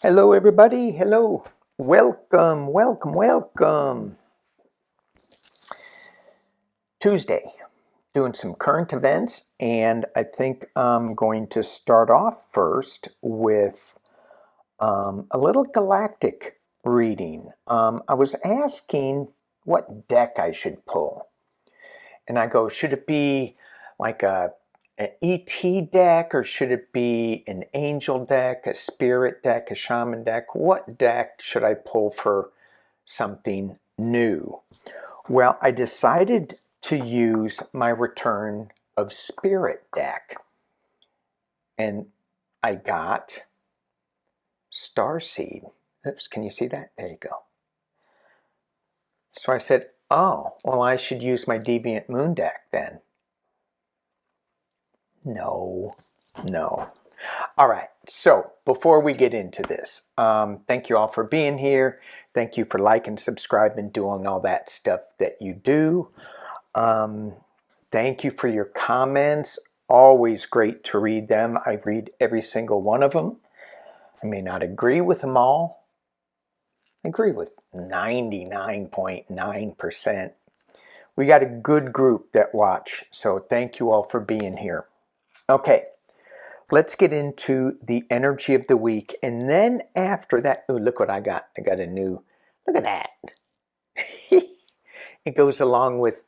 Hello, everybody. Hello. Welcome, welcome, welcome. Tuesday, doing some current events, and I think I'm going to start off first with a little galactic reading. I was asking what deck I should pull, and I go, should it be like an ET deck, or should it be an angel deck, a spirit deck, a shaman deck? What deck should I pull for something new? Well, I decided to use my Return of Spirit deck, and I got Starseed. Oops, can you see that? There you go. So I said, oh, well, I should use my Deviant Moon deck then. No. All right, so before we get into this, thank you all for being here. Thank you for liking, subscribing, doing all that stuff that you do. Thank you for your comments. Always great to read them. I read every single one of them. I may not agree with them all. I agree with 99.9%. We got a good group that watch, so thank you all for being here. Okay, let's get into the energy of the week, and then after that, ooh, look what I got. I got a new, look at that. It goes along with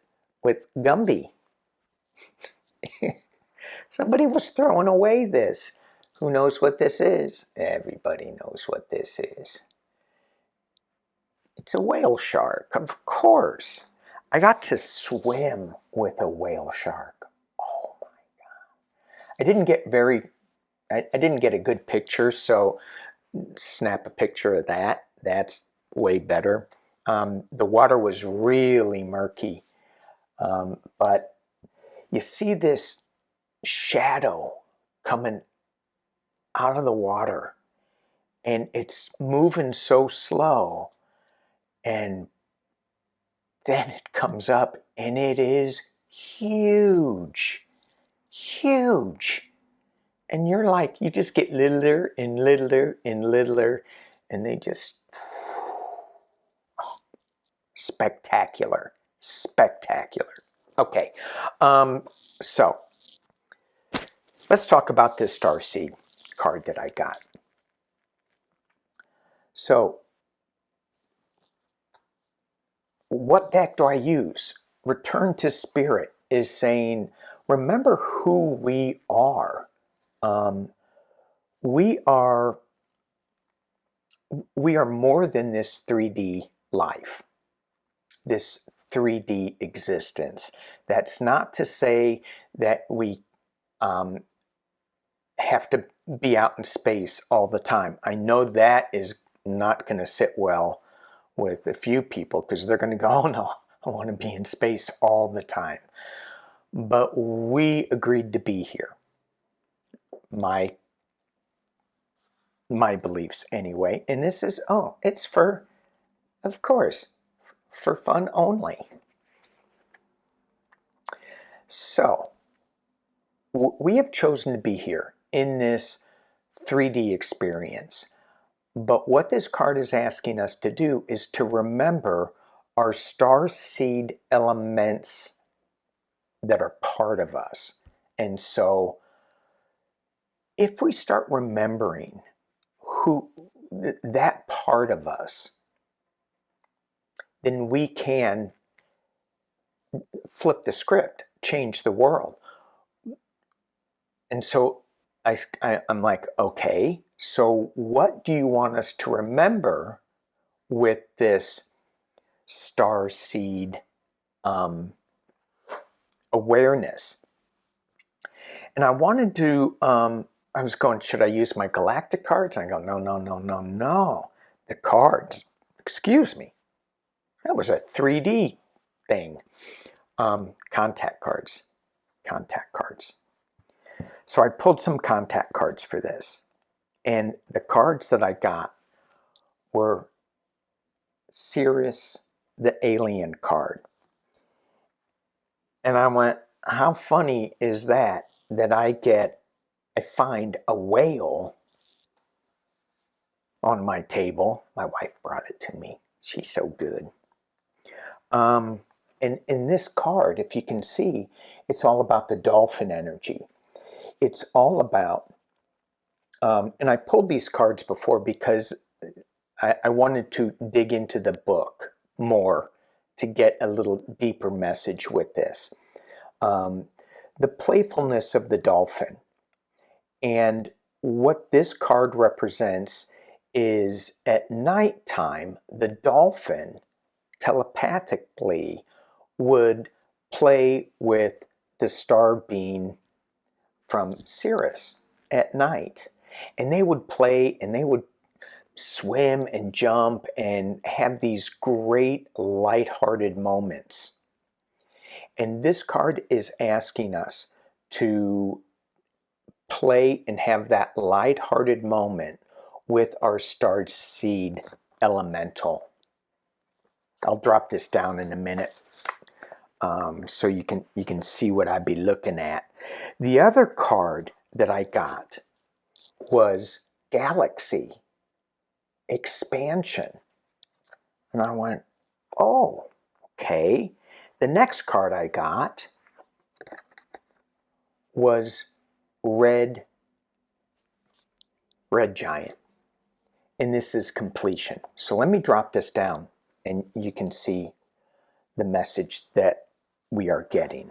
Gumby. Somebody was throwing away this. Who knows what this is? Everybody knows what this is. It's a whale shark, of course. I got to swim with a whale shark. Oh my God. I didn't get a good picture, so snap a picture of that. That's way better. The water was really murky, but you see this shadow coming out of the water, and it's moving so slow, and then it comes up, and it is huge, and you're like, you just get littler and littler and littler, and they just spectacular. Okay, so let's talk about this Starseed card that I got. So what deck do I use? Return to Spirit is saying, remember who we are. We are more than this 3D life, this 3D existence. That's not to say that we have to be out in space all the time. I know that is not going to sit well with a few people, because they're going to go, oh no, I want to be in space all the time. But we agreed to be here. My beliefs anyway. And this is, oh, it's for, of course, for fun only. So we have chosen to be here in this 3D experience. But what this card is asking us to do is to remember our star seed elements that are part of us. And so if we start remembering who that part of us, then we can flip the script, change the world. And so I'm like, okay, so what do you want us to remember with this star seed awareness? And I wanted to, I was going, should I use my galactic cards? And I go, no. The cards, excuse me, that was a 3D thing. Contact cards. So I pulled some contact cards for this. And the cards that I got were Sirius, the alien card. And I went, how funny is that I find a whale on my table. My wife brought it to me. She's so good. And in this card, if you can see, it's all about the dolphin energy. It's all about, and I pulled these cards before because I wanted to dig into the book more to get a little deeper message with this. The playfulness of the dolphin. And what this card represents is at nighttime, the dolphin telepathically would play with the star being from Sirius at night. And they would play and they would swim and jump and have these great lighthearted moments. And this card is asking us to play and have that lighthearted moment with our star seed elemental. I'll drop this down in a minute so you can see what I'd be looking at. The other card that I got was Galaxy Expansion. And I went, oh, okay. The next card I got was Red Giant. And this is completion. So let me drop this down and you can see the message that we are getting.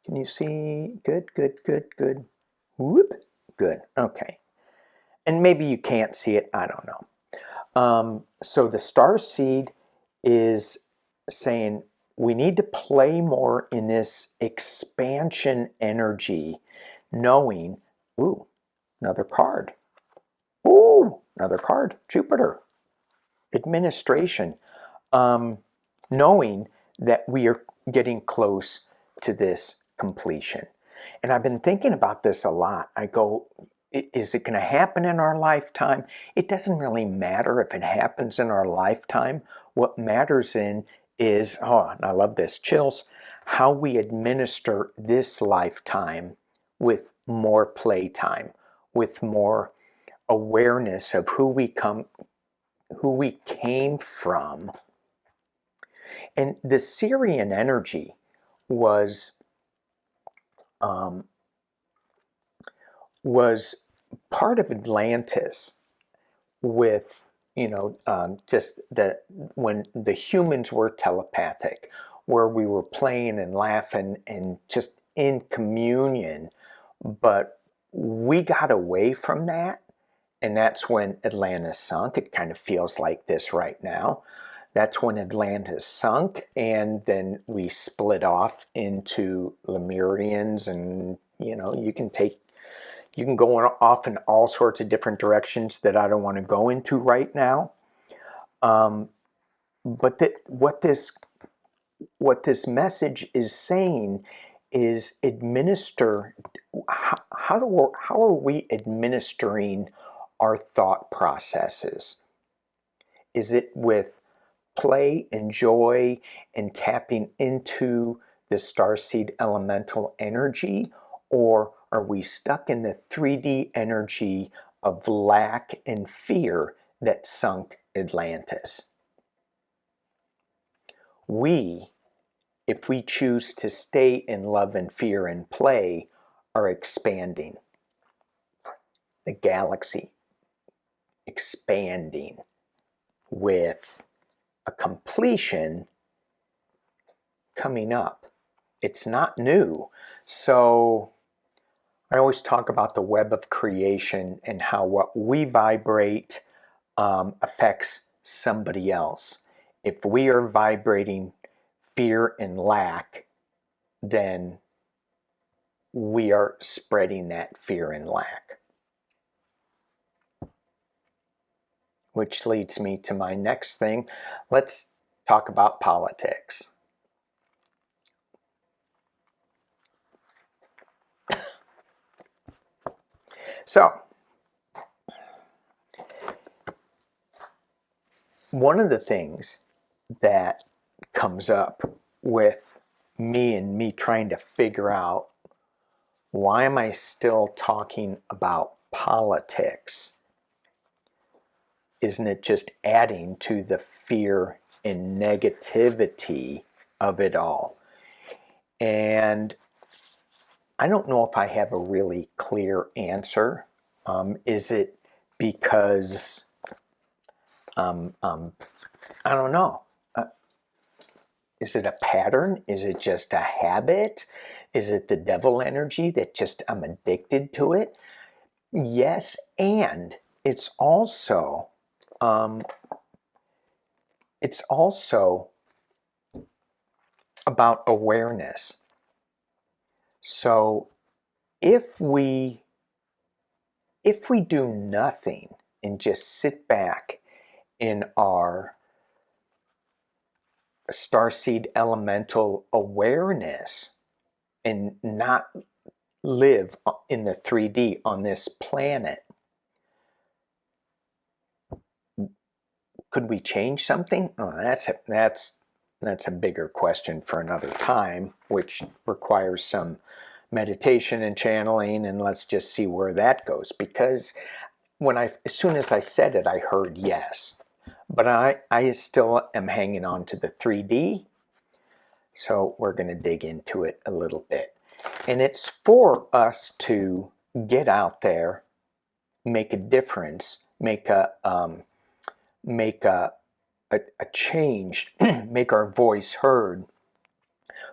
Can you see? Good, good, good, good. Whoop. Good. Okay. And maybe you can't see it. I don't know. So the star seed is saying we need to play more in this expansion energy, knowing, ooh, another card. Ooh, another card. Jupiter. Administration. Knowing that we are getting close to this completion. And I've been thinking about this a lot. I go, is it going to happen in our lifetime? It doesn't really matter if it happens in our lifetime. What matters is, oh, and I love this, chills, how we administer this lifetime with more playtime, with more awareness of who we came from. And the Syrian energy was part of Atlantis with, just that when the humans were telepathic, where we were playing and laughing and just in communion, but we got away from that, and that's when Atlantis sunk. It kind of feels like this right now. That's when Atlantis sunk, and then we split off into Lemurians, and you can go off in all sorts of different directions that I don't want to go into right now. But what this message is saying is administer. How are we administering our thought processes? Is it with play and joy and tapping into the starseed elemental energy, or are we stuck in the 3D energy of lack and fear that sunk Atlantis? If we choose to stay in love and fear and play, are expanding. The galaxy expanding with a completion coming up. It's not new. So I always talk about the web of creation and how what we vibrate affects somebody else. If we are vibrating fear and lack, then we are spreading that fear and lack. Which leads me to my next thing. Let's talk about politics. So, one of the things that comes up with me trying to figure out, why am I still talking about politics? isn't it just adding to the fear and negativity of it all? And I don't know if I have a really clear answer. Is it because, I don't know. Is it a pattern? Is it just a habit? Is it the devil energy that just I'm addicted to it? Yes, and it's also about awareness. So if we do nothing and just sit back in our starseed elemental awareness and not live in the 3D on this planet, could we change something? Oh, that's a bigger question for another time, which requires some meditation and channeling, and let's just see where that goes. Because as soon as I said it, I heard yes, but I still am hanging on to the 3D. So we're going to dig into it a little bit, and it's for us to get out there, make a difference, make a change, make our voice heard.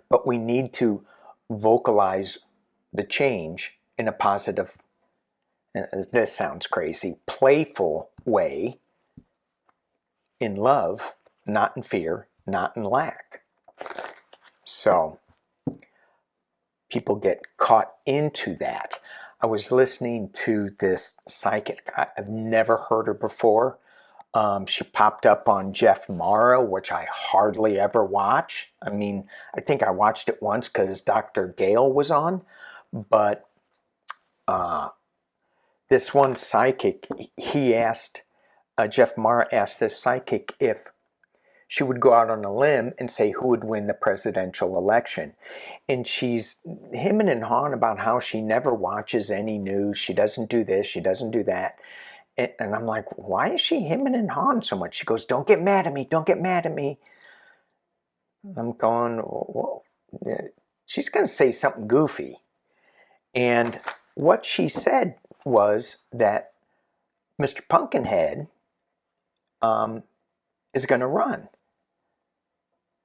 But we need to vocalize the change in a positive, this sounds crazy, playful way, in love, not in fear, not in lack. So people get caught into that. I was listening to this psychic. I've never heard her before. She popped up on Jeff Morrow, which I hardly ever watch. I mean, I think I watched it once because Dr. Gale was on. But this one psychic, Jeff Morrow asked this psychic if she would go out on a limb and say who would win the presidential election. And she's hemming and hawing about how she never watches any news. She doesn't do this, she doesn't do that. And I'm like, why is she hemming and hawing so much? She goes, don't get mad at me, don't get mad at me. I'm going, whoa. She's going to say something goofy. And what she said was that Mr. Pumpkinhead is going to run.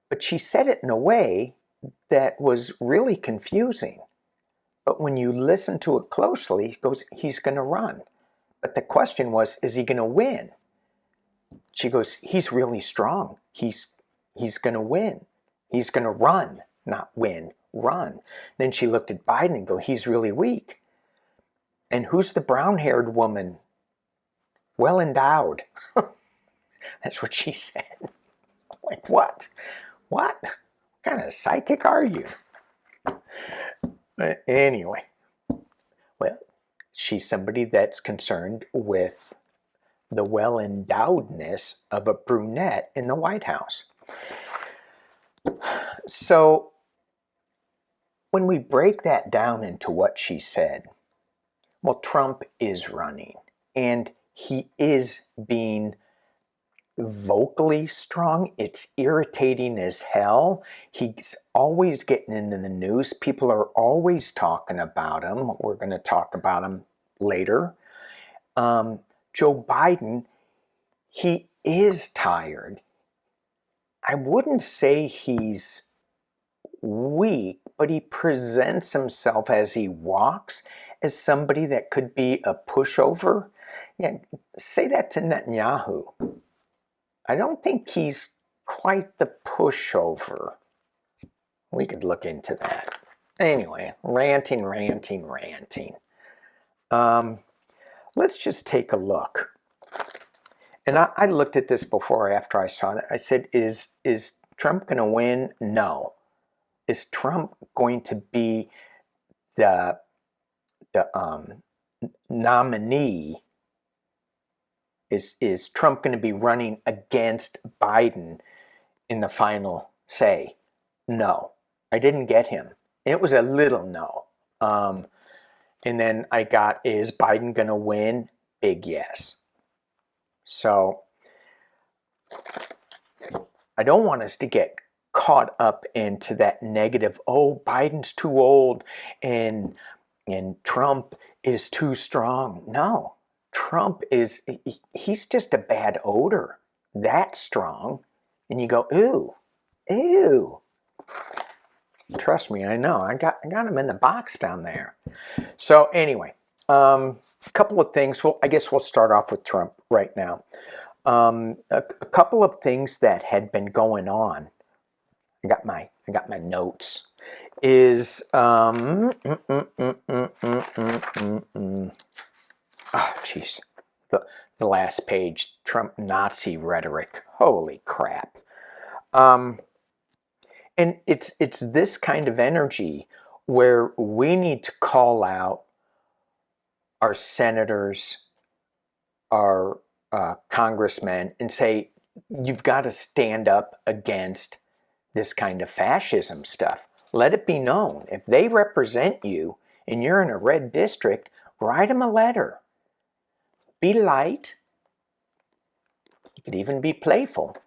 But she said it in a way that was really confusing. But when you listen to it closely, he goes, he's going to run. But the question was, is he going to win? She goes, he's really strong. He's going to win. He's going to run, not win, run. Then she looked at Biden and go, he's really weak. And who's the brown-haired woman? Well endowed. That's what she said. Like, what? What kind of psychic are you? Anyway, well, she's somebody that's concerned with the well-endowedness of a brunette in the White House. So when we break that down into what she said, well, Trump is running, and he is being vocally strong. It's irritating as hell. He's always getting into the news. People are always talking about him. We're going to talk about him later. Joe Biden, he is tired. I wouldn't say he's weak, but he presents himself as he walks as somebody that could be a pushover. Yeah, say that to Netanyahu. I don't think he's quite the pushover. We could look into that. Anyway, ranting. Let's just take a look. And I looked at this before or after I saw it. I said, is Trump going to win? No. Is Trump going to be the nominee? Is Trump going to be running against Biden in the final say? No. I didn't get him. It was a little no. And then I got, is Biden going to win? Big yes. So I don't want us to get caught up into that negative, oh, Biden's too old and Trump is too strong. No, Trump is, he's just a bad odor. That's strong. And you go, ooh, ew. Trust me, I know. I got him in the box down there. So anyway, a couple of things. Well, I guess we'll start off with Trump right now. A couple of things that had been going on. I got my notes. Is oh jeez, the last page. Trump Nazi rhetoric. Holy crap. And it's this kind of energy where we need to call out our senators, our congressmen, and say, you've got to stand up against this kind of fascism stuff. Let it be known. If they represent you and you're in a red district, write them a letter. Be light. You could even be playful.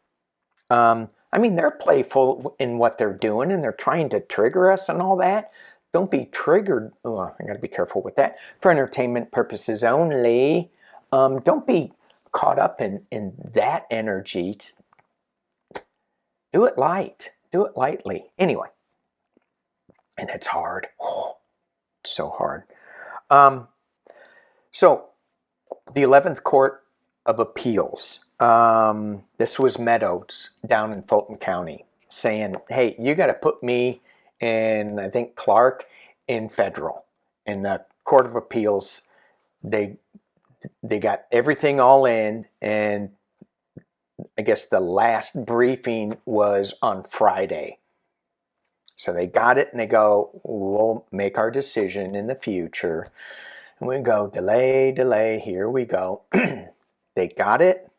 I mean, they're playful in what they're doing, and they're trying to trigger us and all that. Don't be triggered. Oh, I got to be careful with that. For entertainment purposes only. Don't be caught up in that energy. Do it light. Do it lightly. Anyway. And it's hard. Oh, it's so hard. So, the 11th Court of Appeals. This was Meadows down in Fulton County saying, hey, you got to put me and I think Clark in federal. In the Court of Appeals, they got everything all in, and I guess the last briefing was on Friday. So they got it and they go, we'll make our decision in the future. And we go, delay, here we go. They got it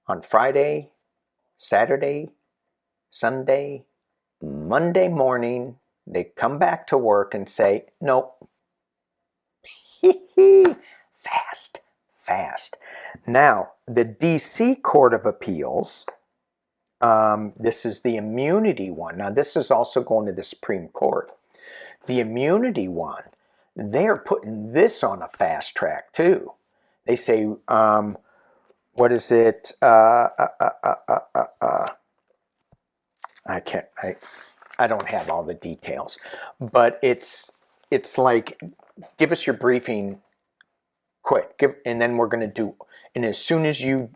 on Friday, Saturday, Sunday, Monday morning. They come back to work and say, nope. Fast. Now, the DC Court of Appeals, this is the immunity one. Now, this is also going to the Supreme Court. The immunity one, they're putting this on a fast track too. They say, what is it? I don't have all the details, but it's like, give us your briefing quick, and then we're going to do, and as soon as you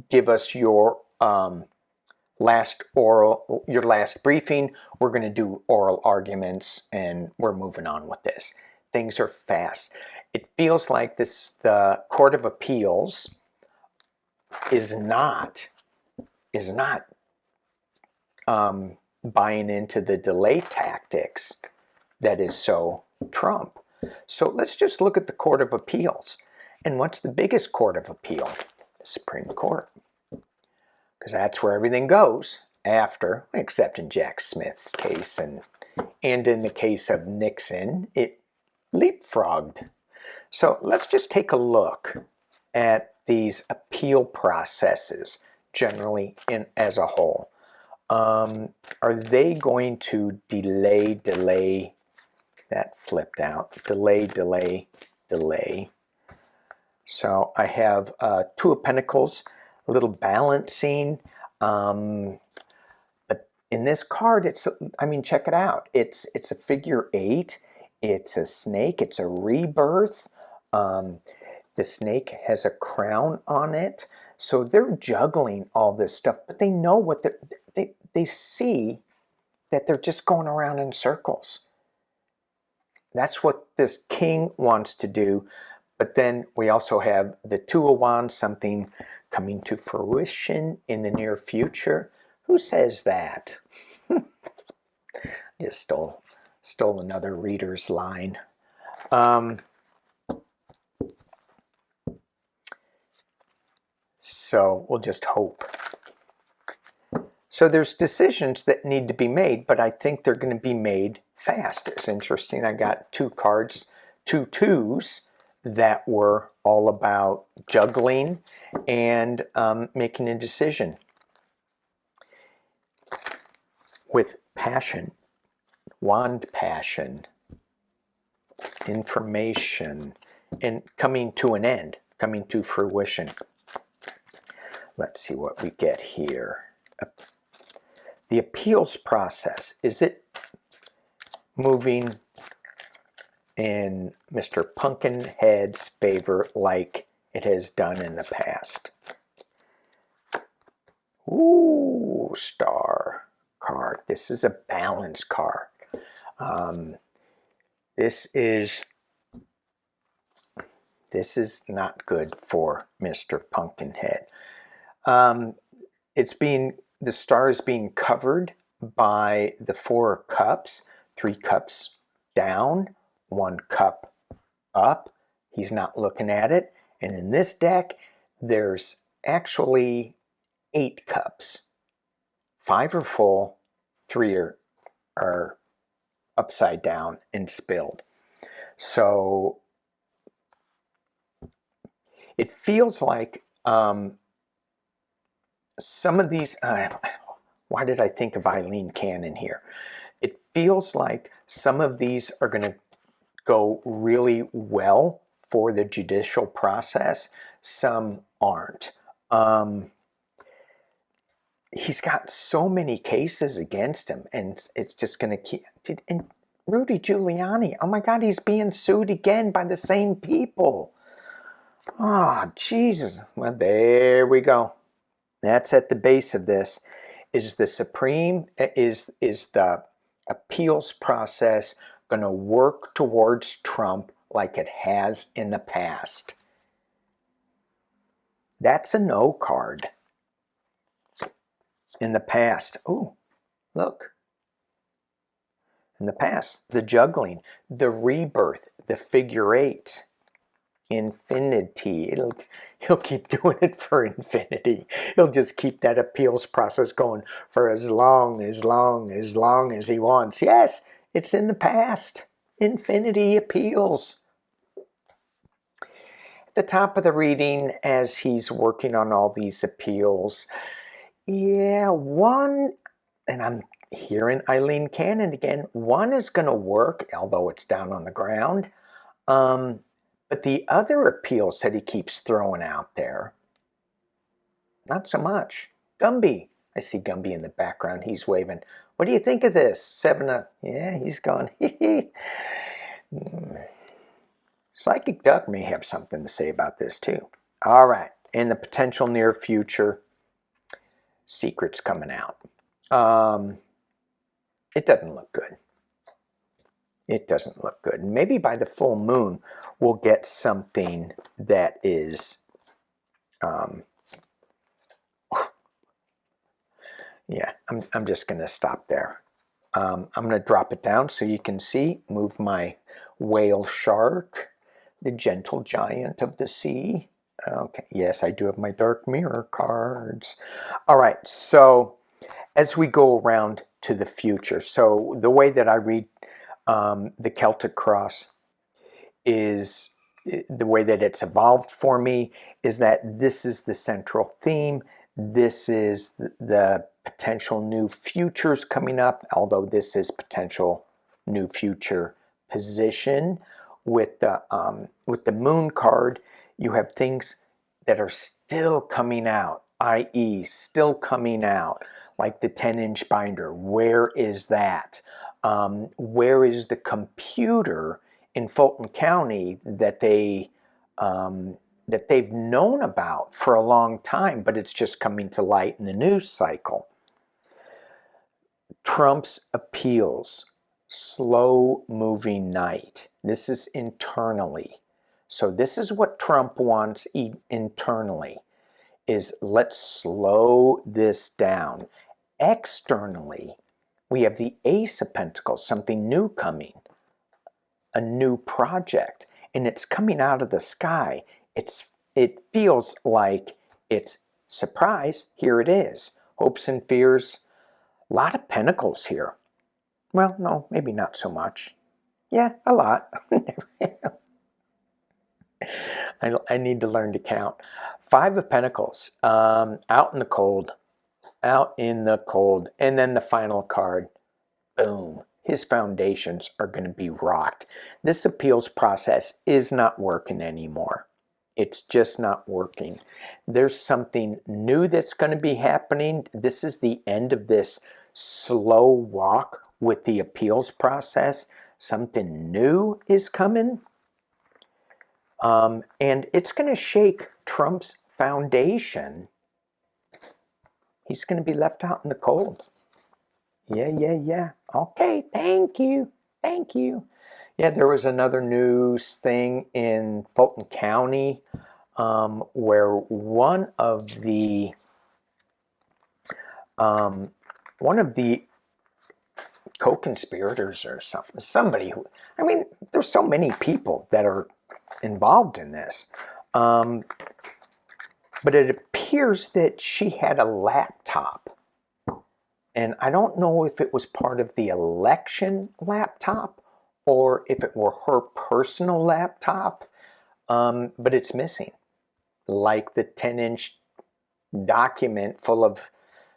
give us your last briefing, we're going to do oral arguments, and we're moving on with this. Things are fast. It feels like the Court of Appeals is not buying into the delay tactics that is so Trump. So let's just look at the Court of Appeals. And what's the biggest court of appeal? The Supreme Court. Because that's where everything goes after, except in Jack Smith's case and in the case of Nixon, it leapfrogged. So let's just take a look at these appeal processes generally as a whole. Are they going to delay, that flipped out, delay. So I have Two of Pentacles, a little balancing. But in this card, check it out. It's a figure 8. It's a snake. It's a rebirth. The snake has a crown on it. So they're juggling all this stuff, but they know what they see that they're just going around in circles. That's what this king wants to do. But then we also have the Two of Wands, something coming to fruition in the near future. Who says that? Just stole another reader's line. So we'll just hope. So there's decisions that need to be made, but I think they're going to be made fast. It's interesting. I got 2 cards, 2 twos that were all about juggling and making a decision with passion, wand passion, information, and coming to an end, coming to fruition. Let's see what we get here. The appeals process, is it moving in Mr. Pumpkinhead's favor like it has done in the past? Ooh, star card. This is a balance card. This is not good for Mr. Pumpkinhead. The star is being covered by the 4 of Cups, 3 cups down, 1 cup up. He's not looking at it. And in this deck, there's actually 8 cups. 5 are full, 3 are upside down and spilled. So it feels like some of these, why did I think of Eileen Cannon here? It feels like some of these are going to go really well for the judicial process. Some aren't. He's got so many cases against him, and it's just going to keep. And Rudy Giuliani, oh my God, he's being sued again by the same people. Oh, Jesus. Well, there we go. That's at the base of this. Is the appeals process going to work towards Trump like it has in the past? That's a no card. In the past. Oh, look. In the past, the juggling, the rebirth, the figure 8, infinity. He'll keep doing it for infinity. He'll just keep that appeals process going for as long as he wants. Yes, it's in the past. Infinity appeals. At the top of the reading, as he's working on all these appeals, yeah, one, and I'm hearing Eileen Cannon again, one is going to work, although it's down on the ground. But the other appeals that he keeps throwing out there, not so much. Gumby. I see Gumby in the background. He's waving. What do you think of this? 7 up. Yeah, he's going. Psychic Duck may have something to say about this too. All right. In the potential near future, secrets coming out. It doesn't look good. It doesn't look good. Maybe by the full moon, we'll get something that is, yeah, I'm just going to stop there. I'm going to drop it down so you can see, move my whale shark, the gentle giant of the sea. Okay, yes, I do have my dark mirror cards. All right, so as we go around to the future, so the way that I read the Celtic Cross is, the way that it's evolved for me is that this is the central theme. This is the potential new futures coming up, although this is potential new future position. With the moon card, you have things that are still coming out, i.e. still coming out, like the 10-inch binder. Where is that? Where is the computer in Fulton County that they've known about for a long time, but it's just coming to light in the news cycle? Trump's appeals, slow-moving night. This is internally. So this is what Trump wants internally, is let's slow this down. Externally, we have the Ace of Pentacles, something new coming, a new project, and it's coming out of the sky. It feels like it's surprise, here it is. Hopes and fears, a lot of pentacles here. Well, no, maybe not so much. Yeah, a lot. I need to learn to count. Five of Pentacles, out in the cold, out in the cold. And then the final card, boom. His foundations are going to be rocked. This appeals process is not working anymore. It's just not working. There's something new that's going to be happening. This is the end of this slow walk with the appeals process. Something new is coming. And it's going to shake Trump's foundation. He's going to be left out in the cold. Yeah. Okay, thank you. Thank you. Yeah, there was another news thing in Fulton County where one of the co-conspirators or somebody who, I mean, there's so many people that are involved in this. But it appears that she had a laptop. And I don't know if it was part of the election laptop or if it were her personal laptop, but it's missing. Like the 10-inch document full of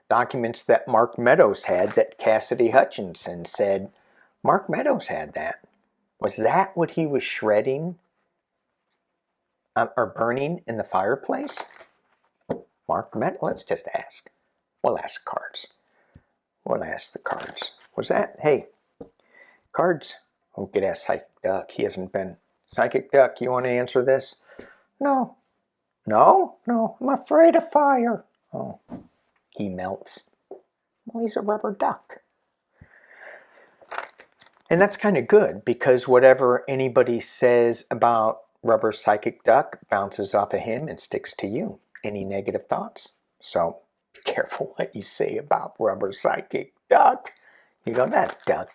documents that Mark Meadows had that Cassidy Hutchinson said Mark Meadows had that. Was that what he was shredding or burning in the fireplace? Mark Meadows? Let's just ask. We'll ask cards. We'll ask the cards. Was that? Hey, cards. We could ask Psychic Duck. He hasn't been. Psychic Duck, you want to answer this? No. No? No. I'm afraid of fire. Oh. He melts. Well, he's a rubber duck. And that's kind of good because whatever anybody says about rubber Psychic Duck bounces off of him and sticks to you. Any negative thoughts? So be careful what you say about rubber Psychic Duck. You go, that duck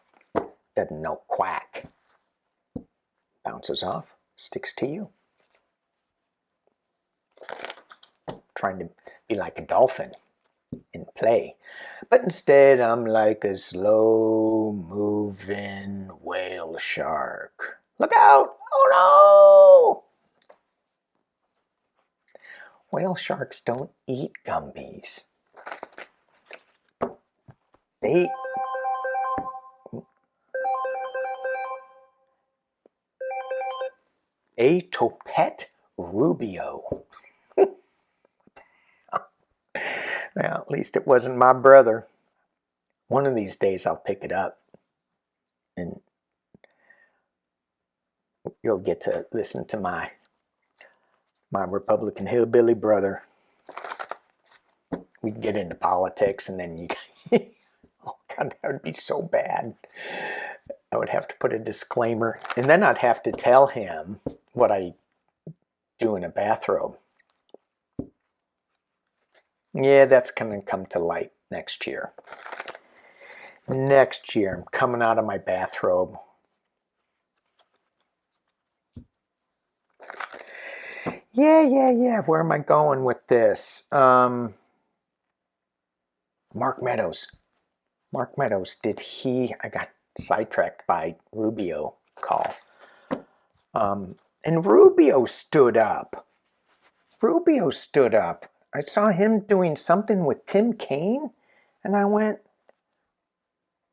doesn't know quack. Bounces off, sticks to you. Trying to be like a dolphin and play. But instead, I'm like a slow-moving whale shark. Look out! Oh no! Whale sharks don't eat Gumbies. They... A Topet Rubio. Well, at least it wasn't my brother. One of these days I'll pick it up and you'll get to listen to my Republican hillbilly brother. We can get into politics and then you... Oh God, that would be so bad. I would have to put a disclaimer and then I'd have to tell him what I do in a bathrobe. Yeah, that's going to come to light next year. Next year, I'm coming out of my bathrobe. Yeah. Where am I going with this? Mark Meadows. Mark Meadows, did he... I got sidetracked by Rubio call. And Rubio stood up. Rubio stood up. I saw him doing something with Tim Kaine, and I went,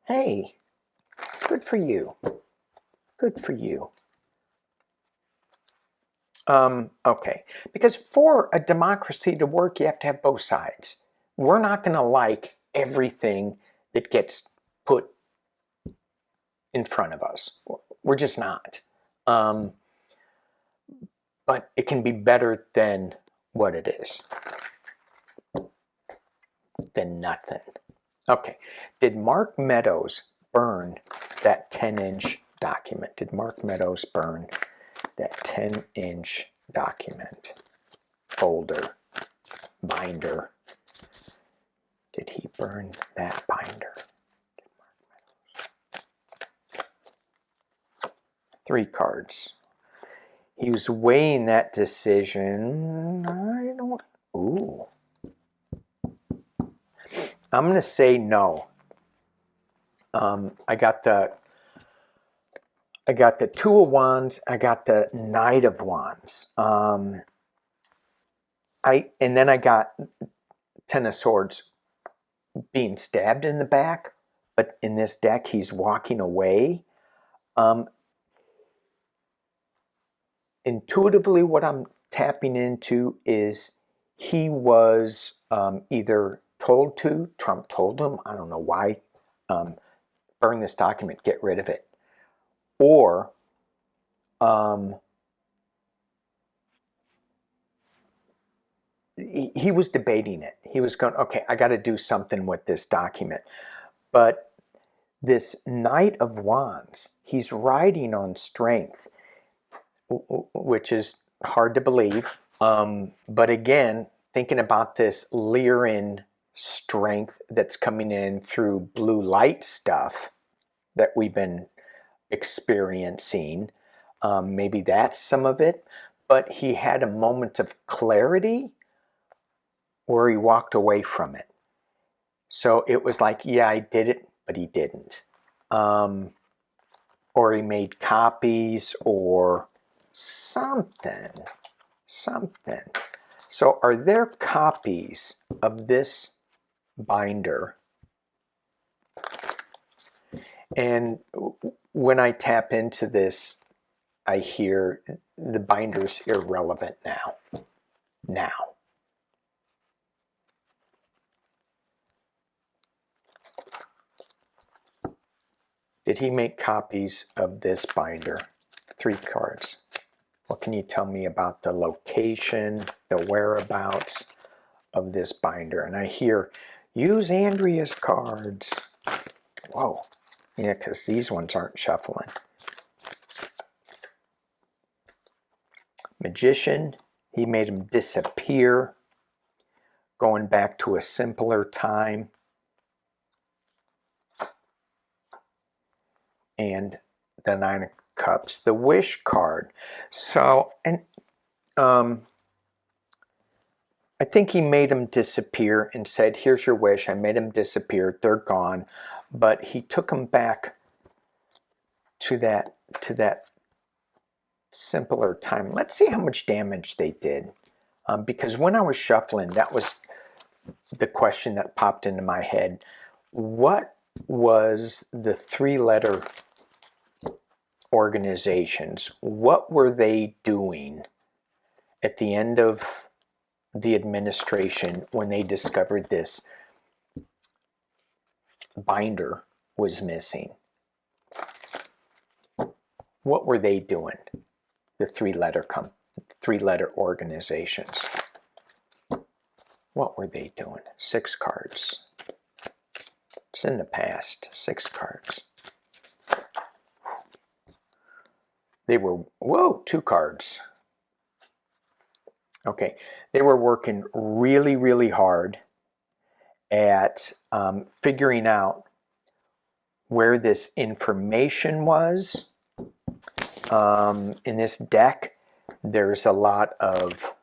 hey, good for you. Good for you. Okay, because for a democracy to work, you have to have both sides. We're not going to like everything that gets put in front of us. We're just not. But it can be better than what it is. Than nothing. Okay, did Mark Meadows burn that 10-inch document? Did Mark Meadows burn that 10-inch document? Folder, binder. Did he burn that binder? Three cards. He was weighing that decision. I don't... Ooh. I'm going to say no. I got the I got the Two of Wands. I got the Knight of Wands. And then I got Ten of Swords being stabbed in the back, but in this deck he's walking away. Intuitively, what I'm tapping into is he was either told to, Trump told him, I don't know why, burn this document, get rid of it, or he was debating it. He was going, okay, I got to do something with this document. But this Knight of Wands, he's riding on strength, which is hard to believe. But again, thinking about this Lyran strength that's coming in through blue light stuff that we've been experiencing, maybe that's some of it. But he had a moment of clarity where he walked away from it. So it was like, yeah, I did it, but he didn't. Or he made copies or something. So are there copies of this binder? And when I tap into this, I hear the binder's irrelevant now. Did he make copies of this binder? 3 cards. What can you tell me about the location, the whereabouts of this binder? And I hear, use Andrea's cards. Whoa. Yeah, because these ones aren't shuffling. Magician, he made him disappear, going back to a simpler time. And the Nine of Cups, the Wish card. So, and I think he made him disappear and said, here's your wish. I made him disappear. They're gone. But he took them back to that simpler time. Let's see how much damage they did. Because when I was shuffling, that was the question that popped into my head. What was the 3-letter organizations? What were they doing at the end of the administration when they discovered this binder was missing? What were they doing? The 3-letter organizations. What were they doing? 6 cards. It's in the past. 6 cards. They were, whoa, 2 cards. Okay, they were working really, really hard at figuring out where this information was. In this deck, there's a lot of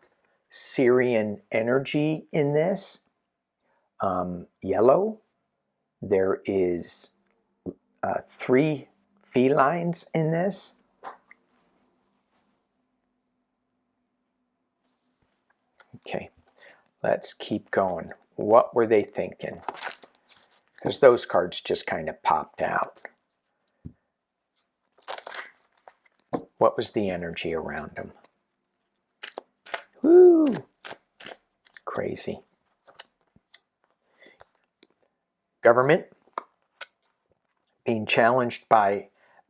Syrian energy in this. Yellow. There is 3 felines in this. Okay, let's keep going. What were they thinking? Because those cards just kind of popped out. What was the energy around them? Woo! Crazy. Government being challenged by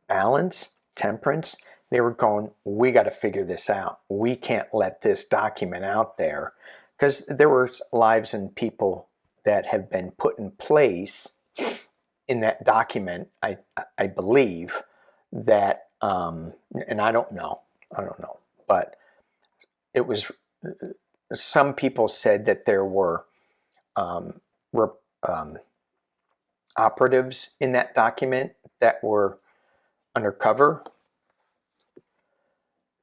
balance, temperance. They were going, we got to figure this out. We can't let this document out there. Because there were lives and people that have been put in place in that document, I believe, that, and I don't know, but it was, some people said that there were operatives in that document that were undercover.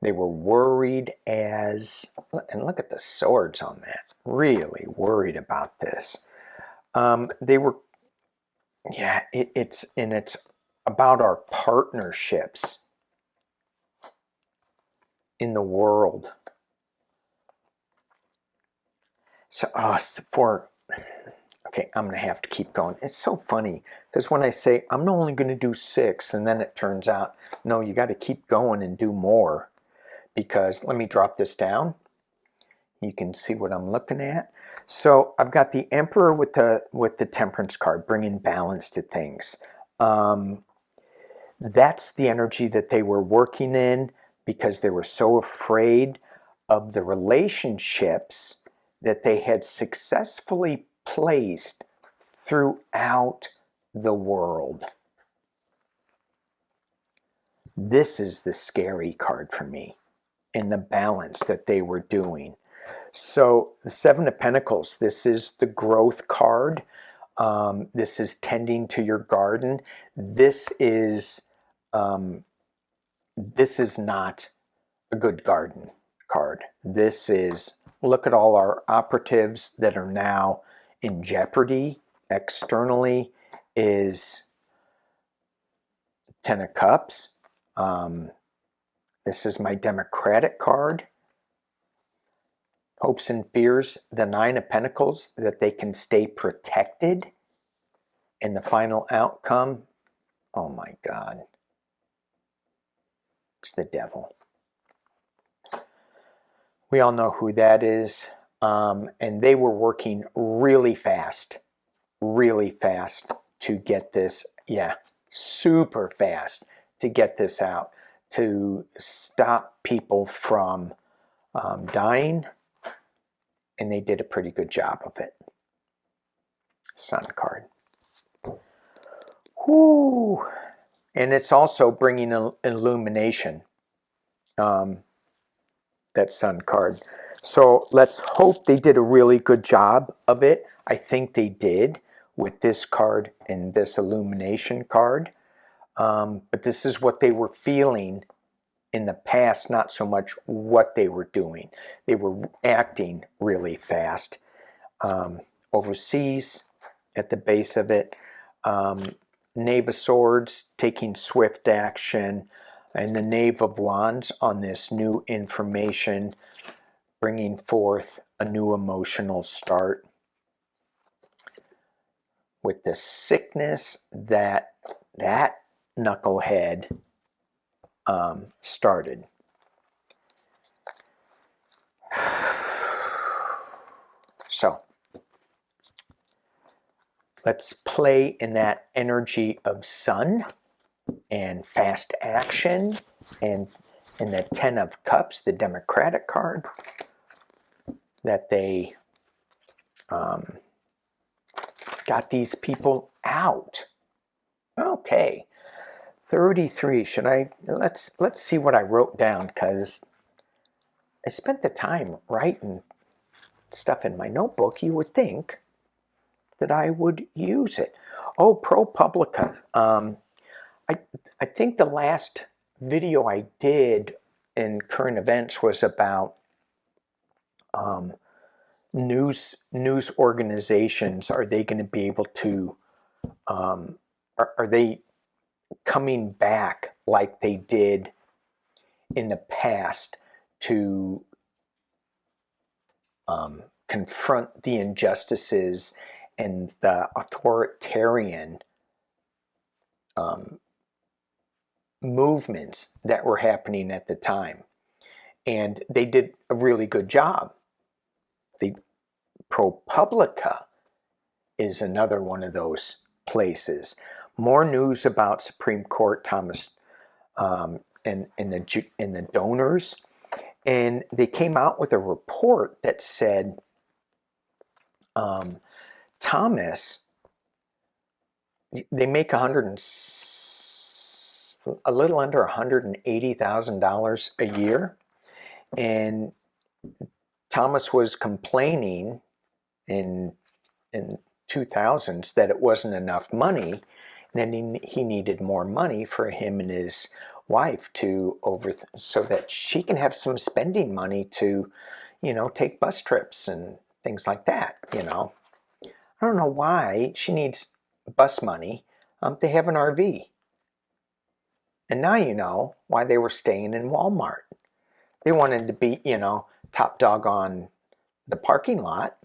They were worried as, and look at the swords on that, really worried about this. They were, yeah, it's about our partnerships in the world. So, okay, I'm going to have to keep going. It's so funny because when I say I'm only going to do 6, and then it turns out, no, you got to keep going and do more. Because, let me drop this down. You can see what I'm looking at. So I've got the Emperor with the Temperance card, bringing balance to things. That's the energy that they were working in because they were so afraid of the relationships that they had successfully placed throughout the world. This is the scary card for me, in the balance that they were doing. So the Seven of Pentacles, this is the growth card. This is tending to your garden. This is not a good garden card. This is, look at all our operatives that are now in jeopardy externally, is Ten of Cups. This is my Democratic card. Hopes and fears, the Nine of Pentacles, that they can stay protected. And the final outcome, oh my God, it's the Devil. We all know who that is. And they were working really fast to get this, super fast to get this out, to stop people from dying. And they did a pretty good job of it. Sun card. Whoo! And it's also bringing an illumination, that Sun card. So let's hope they did a really good job of it. I think they did with this card and this illumination card. But this is what they were feeling in the past, not so much what they were doing. They were acting really fast. Overseas, at the base of it, Knave of Swords, taking swift action, and the Knave of Wands on this new information, bringing forth a new emotional start. With the sickness that knucklehead started. So let's play in that energy of Sun and fast action, and in the Ten of Cups, the Democratic card, that they got these people out. Okay. 33. Should I, let's see what I wrote down, because I spent the time writing stuff in my notebook. You would think that I would use it. Oh, ProPublica. I think the last video I did in current events was about news organizations. Are they going to be able to, are they coming back like they did in the past to confront the injustices and the authoritarian movements that were happening at the time? And they did a really good job. The ProPublica is another one of those places. More news about Supreme Court Thomas and the donors. And they came out with a report that said Thomas, they make a little under $180,000 a year. And Thomas was complaining in 2000s that it wasn't enough money. And then he needed more money for him and his wife so that she can have some spending money to, take bus trips and things like that, I don't know why she needs bus money. They have an RV. And now you know why they were staying in Walmart. They wanted to be, you know, top dog on the parking lot.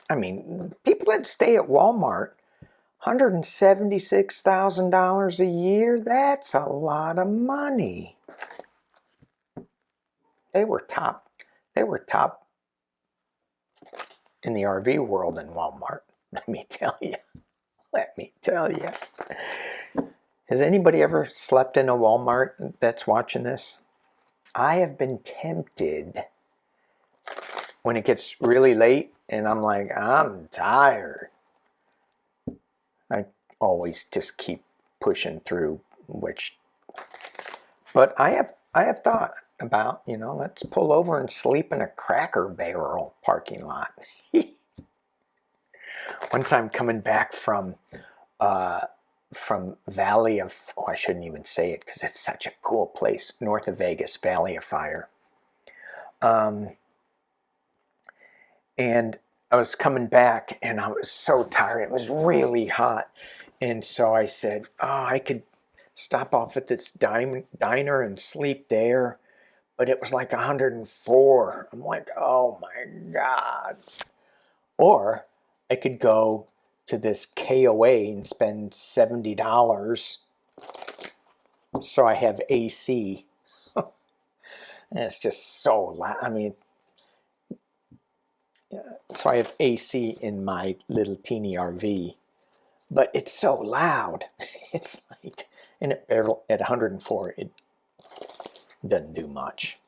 I mean, people that stay at Walmart, $176,000 a year, that's a lot of money. They were top in the RV world in Walmart. Let me tell you. Has anybody ever slept in a Walmart that's watching this? I have been tempted when it gets really late and I'm like, I'm tired. I always just keep pushing through, but I have thought about, you know, let's pull over and sleep in a Cracker Barrel parking lot. One time coming back from Valley of, oh, I shouldn't even say it because it's such a cool place, north of Vegas, Valley of Fire. And I was coming back and I was so tired. It was really hot. And so I said, oh, I could stop off at this diner and sleep there. But it was like 104. I'm like, oh my God. Or I could go to this KOA and spend $70 so I have AC. And it's just so loud. I mean, so I have AC in my little teeny RV, but it's so loud. It's like, and at 104, it doesn't do much.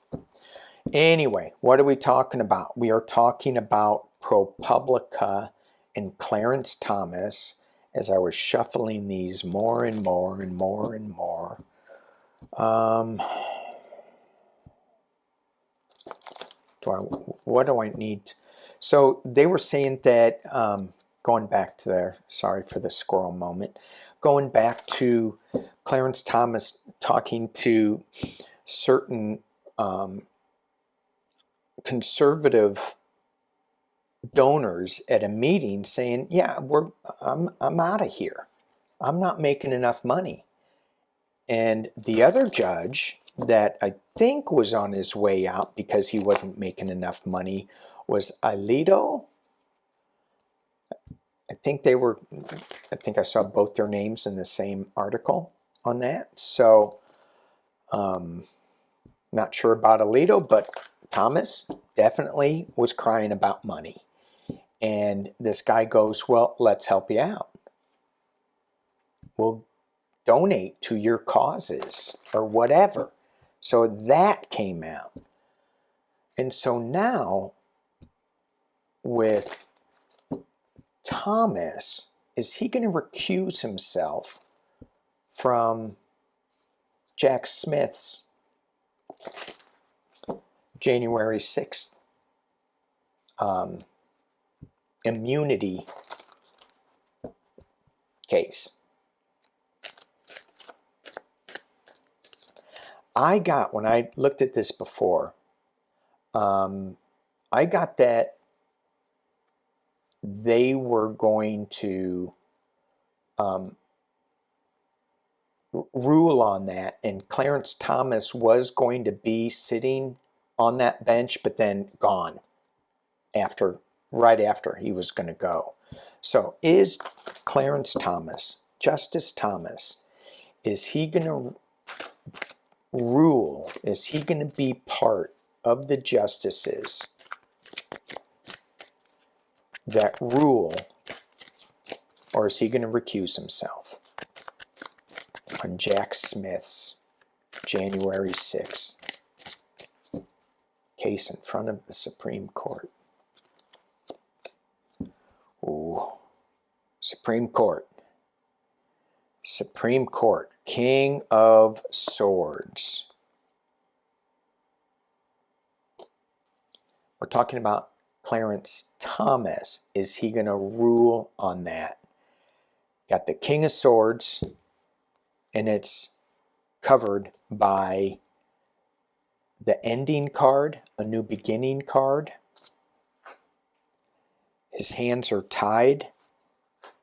Anyway, what are we talking about? We are talking about ProPublica and Clarence Thomas as I was shuffling these more and more and more and more. What do I need? So they were saying that, going back to there, sorry for the squirrel moment, going back to Clarence Thomas talking to certain conservative donors at a meeting saying, yeah, I'm out of here. I'm not making enough money. And the other judge that I think was on his way out because he wasn't making enough money was Alito. I think I saw both their names in the same article on that. So, not sure about Alito, but Thomas definitely was crying about money. And this guy goes, well, let's help you out. We'll donate to your causes or whatever. So that came out. And so now with Thomas, is he going to recuse himself from Jack Smith's January 6th immunity case? When I looked at this before, I got that they were going to rule on that, and Clarence Thomas was going to be sitting on that bench, but then gone right after he was going to go. So is Clarence Thomas, Justice Thomas, is he going to rule? Is he going to be part of the justices that rule, or is he going to recuse himself on Jack Smith's January 6th case in front of the Supreme Court? Ooh, Supreme Court, King of Swords. We're talking about Clarence Thomas. Is he going to rule on that? Got the King of Swords, and it's covered by the ending card, a new beginning card. His hands are tied.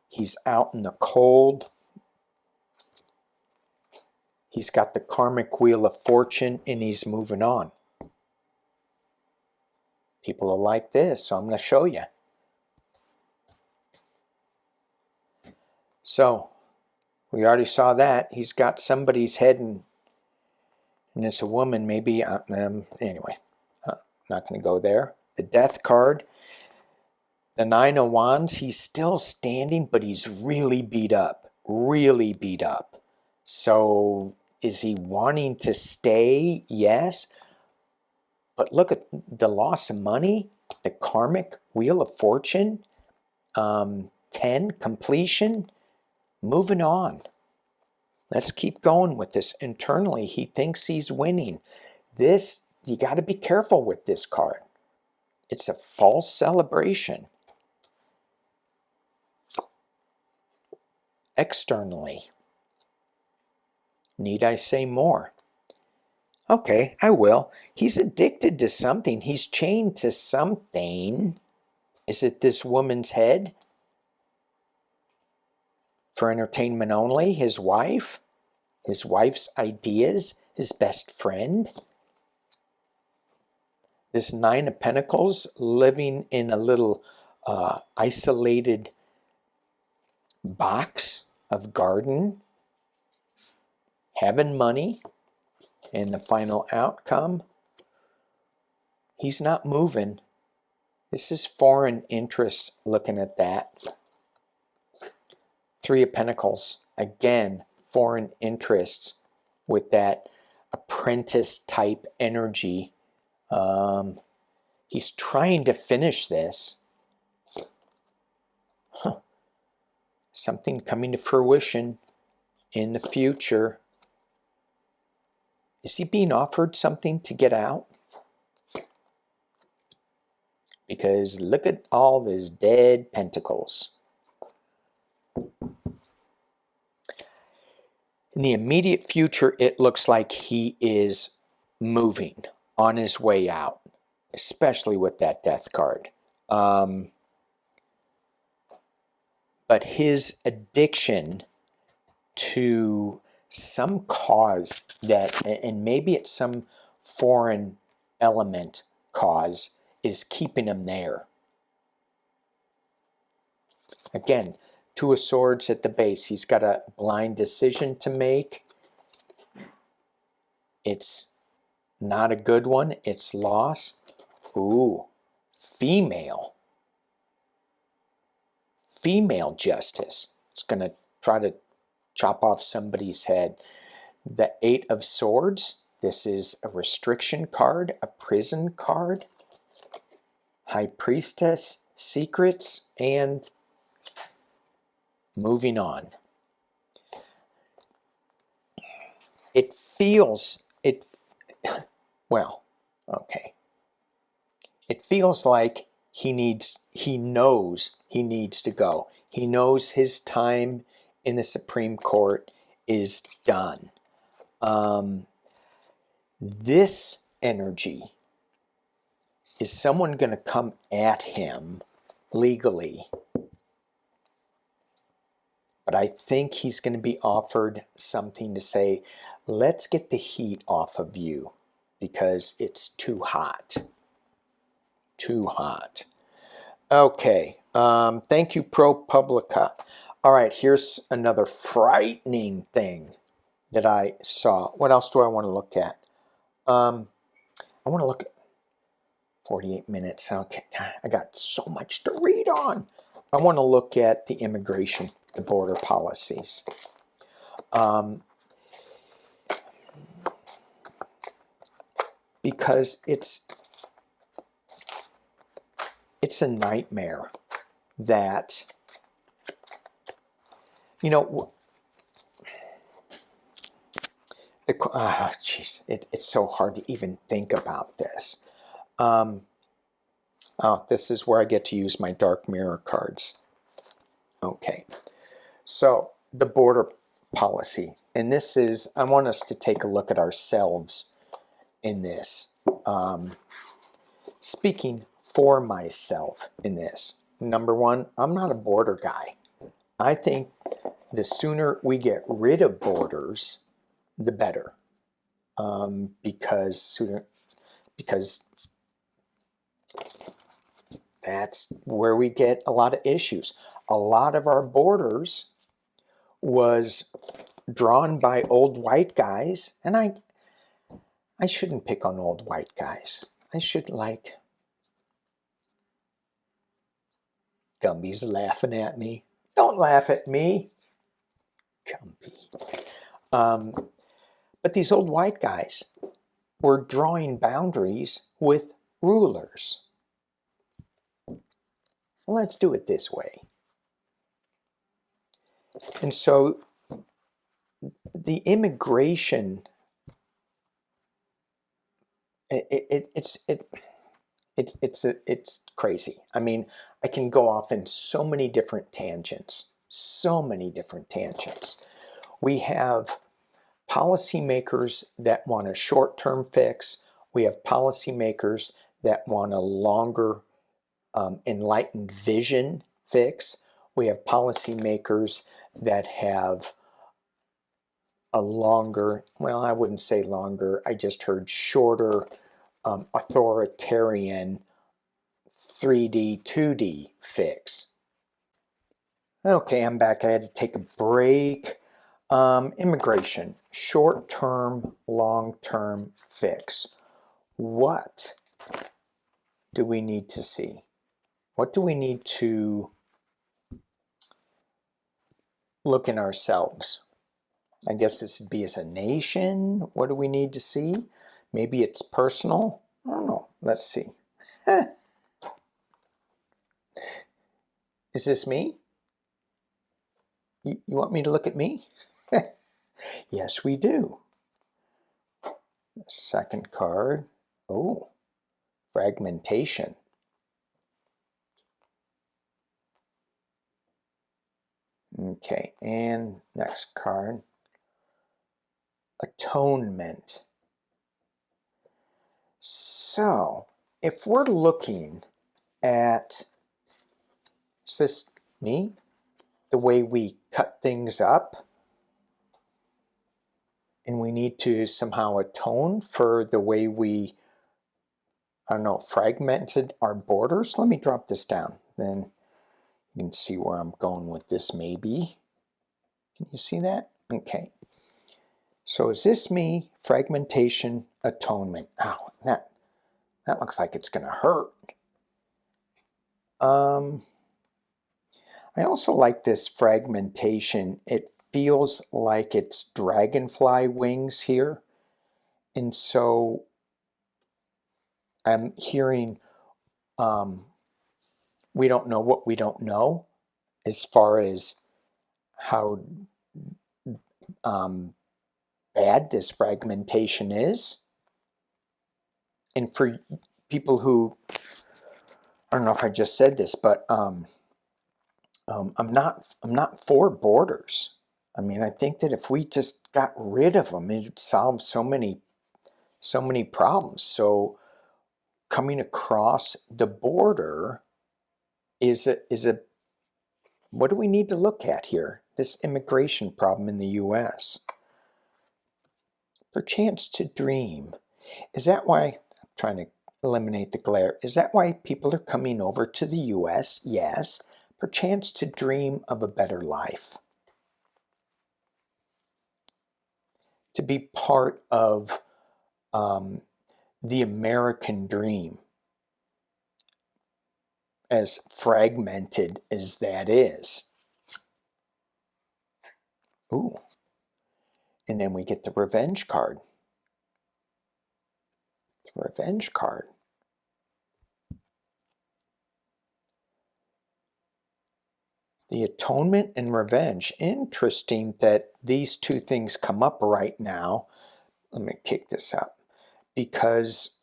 He's out in the cold. He's got the karmic wheel of fortune and he's moving on. People will like this, so I'm going to show you. So, we already saw that. He's got somebody's head and it's a woman, maybe. Anyway, not going to go there. The Death card. The Nine of Wands, he's still standing, but he's really beat up. Really beat up. So, is he wanting to stay? Yes. But look at the loss of money, the karmic wheel of fortune, 10, completion, moving on. Let's keep going with this. Internally, he thinks he's winning. This, you got to be careful with this card. It's a false celebration. Externally. Need I say more? Okay, I will. He's addicted to something. He's chained to something. Is it this woman's head? For entertainment only? His wife? His wife's ideas? His best friend? This Nine of Pentacles, living in a little isolated box of garden, having money, and the final outcome, he's not moving. This is foreign interest looking at that. Three of Pentacles, again, foreign interests with that apprentice type energy. He's trying to finish this. Something coming to fruition in the future. Is he being offered something to get out? Because look at all these dead pentacles. In the immediate future, it looks like he is moving on his way out, especially with that Death card. But his addiction to some cause that, and maybe it's some foreign element cause, is keeping him there. Again, Two of Swords at the base. He's got a blind decision to make. It's not a good one. It's loss. Ooh, female. Female justice. It's going to try to chop off somebody's head. The Eight of Swords. This is a restriction card, a prison card. High Priestess, secrets, and moving on. It feels, well, okay. It feels like he knows he needs to go. He knows his time in the Supreme Court is done. This energy, is someone going to come at him legally? But I think he's going to be offered something to say, let's get the heat off of you because it's too hot. Too hot. Okay. Thank you, ProPublica. All right, here's another frightening thing that I saw. What else do I want to look at? I want to look at 48 minutes. Okay, I got so much to read on. I want to look at the immigration, the border policies. Because it's a nightmare that, you know, it's so hard to even think about this. This is where I get to use my dark mirror cards. Okay, so the border policy, and this is, I want us to take a look at ourselves in this. Speaking for myself in this. Number one, I'm not a border guy. I think the sooner we get rid of borders, the better, because that's where we get a lot of issues. A lot of our borders was drawn by old white guys, and I shouldn't pick on old white guys. I should like... Gumby's laughing at me. Don't laugh at me, Gumby. But these old white guys were drawing boundaries with rulers. Let's do it this way. And so the immigration, it's crazy. I mean, I can go off in so many different tangents. We have policymakers that want a short-term fix. We have policymakers that want a longer enlightened vision fix. We have policymakers that have a longer, well, I wouldn't say longer, I just heard shorter, authoritarian 3D, 2D fix. Okay, I'm back. I had to take a break. Immigration, short-term, long-term fix. What do we need to see? What do we need to look in ourselves? I guess this would be as a nation. What do we need to see? Maybe it's personal. I don't know. Let's see. Is this me? You want me to look at me? Yes, we do. Second card. Oh, fragmentation. Okay, and next card. Atonement. So, if we're looking at, is this me? The way we cut things up, and we need to somehow atone for the way we, I don't know, fragmented our borders. Let me drop this down, then you can see where I'm going with this maybe. Can you see that? Okay. So is this me? Fragmentation, atonement. Oh, that looks like it's going to hurt. I also like this fragmentation. It feels like it's dragonfly wings here. And so I'm hearing we don't know what we don't know as far as how bad this fragmentation is. And for people who, I don't know if I just said this, but I'm not for borders. I mean, I think that if we just got rid of them, it'd solve so many problems. So coming across the border is a what do we need to look at here? This immigration problem in the U.S. Perchance to dream. Is that why, I'm trying to eliminate the glare, is that why people are coming over to the U.S.? Yes. Perchance to dream of a better life. To be part of the American dream, as fragmented as that is. Ooh. And then we get the revenge card. The revenge card. The atonement and revenge. Interesting that these two things come up right now. Let me kick this up. Because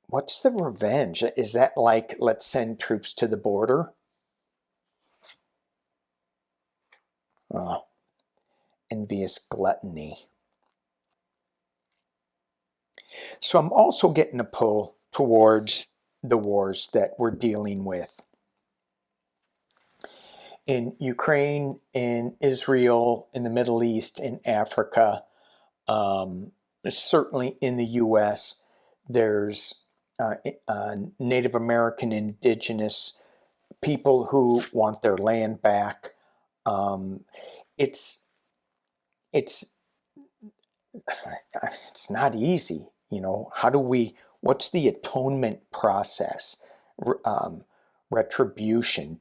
what's the revenge? Is that like, let's send troops to the border? Oh, envious gluttony. So I'm also getting a pull towards the wars that we're dealing with. in Ukraine, in Israel, in the Middle East, in Africa, certainly in the U.S., there's Native American, indigenous people who want their land back. It's it's it's not easy, you know. What's the atonement process? Retribution,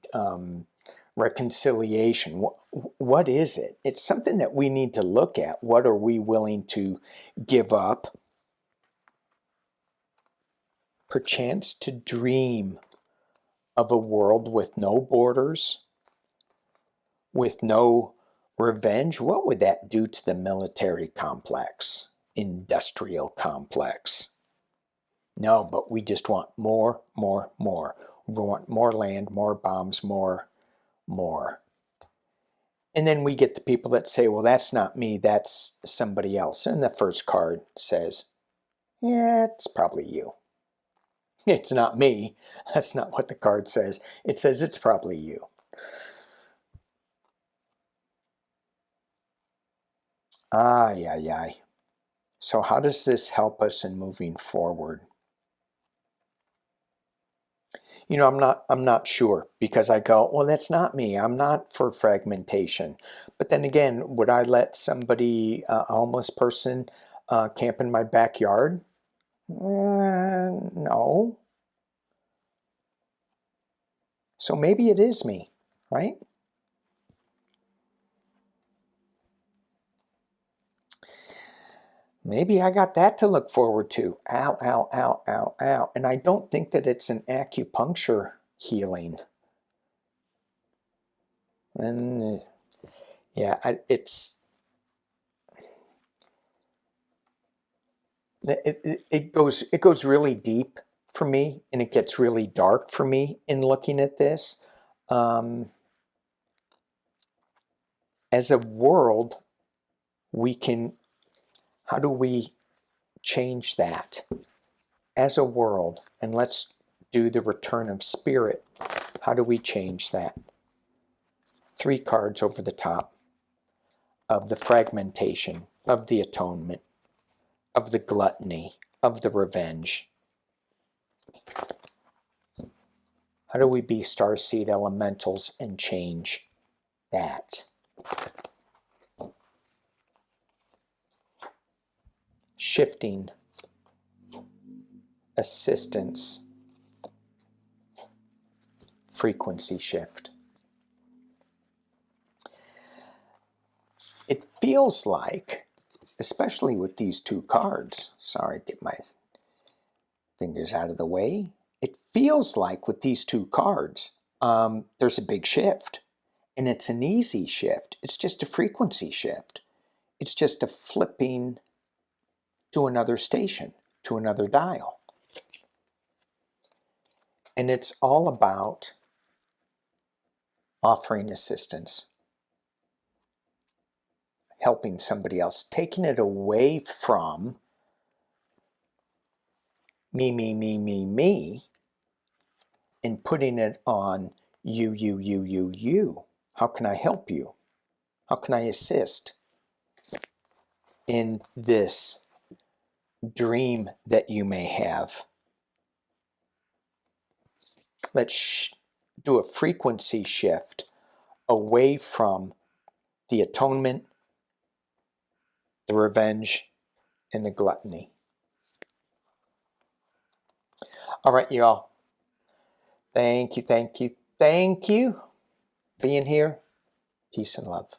reconciliation. What is it? It's something that we need to look at. What are we willing to give up? Perchance to dream of a world with no borders, with no revenge. What would that do to the military complex, industrial complex? No, but we just want more, more, more. We want more land, more bombs, more, more. And then we get the people that say, well, that's not me, that's somebody else. And the first card says, yeah, it's probably you. It's not me. That's not what the card says. It says it's probably you. Ay, ay, ay. So how does this help us in moving forward? You know, I'm not sure, because I go, well, that's not me. I'm not for fragmentation. But then again, would I let somebody, a homeless person, camp in my backyard? No. So maybe it is me, right? Maybe I got that to look forward to. Ow, ow, ow, ow, ow. And I don't think that it's an acupuncture healing. And yeah, it goes really deep for me, and it gets really dark for me in looking at this. As a world, how do we change that as a world? And let's do the return of spirit. How do we change that? 3 cards over the top of the fragmentation, of the atonement, of the gluttony, of the revenge. How do we be starseed elementals and change that? Shifting, assistance, frequency shift. It feels like, especially with these 2 cards, sorry, get my fingers out of the way. It feels like with these 2 cards, there's a big shift, and it's an easy shift. It's just a frequency shift. It's just a flipping to another station, to another dial. And it's all about offering assistance, helping somebody else, taking it away from me, me, me, me, me, and putting it on you, you, you, you, you. How can I help you? How can I assist in this dream that you may have? Let's do a frequency shift away from the atonement, the revenge, and the gluttony. All right, y'all. Thank you, thank you, thank you for being here. Peace and love.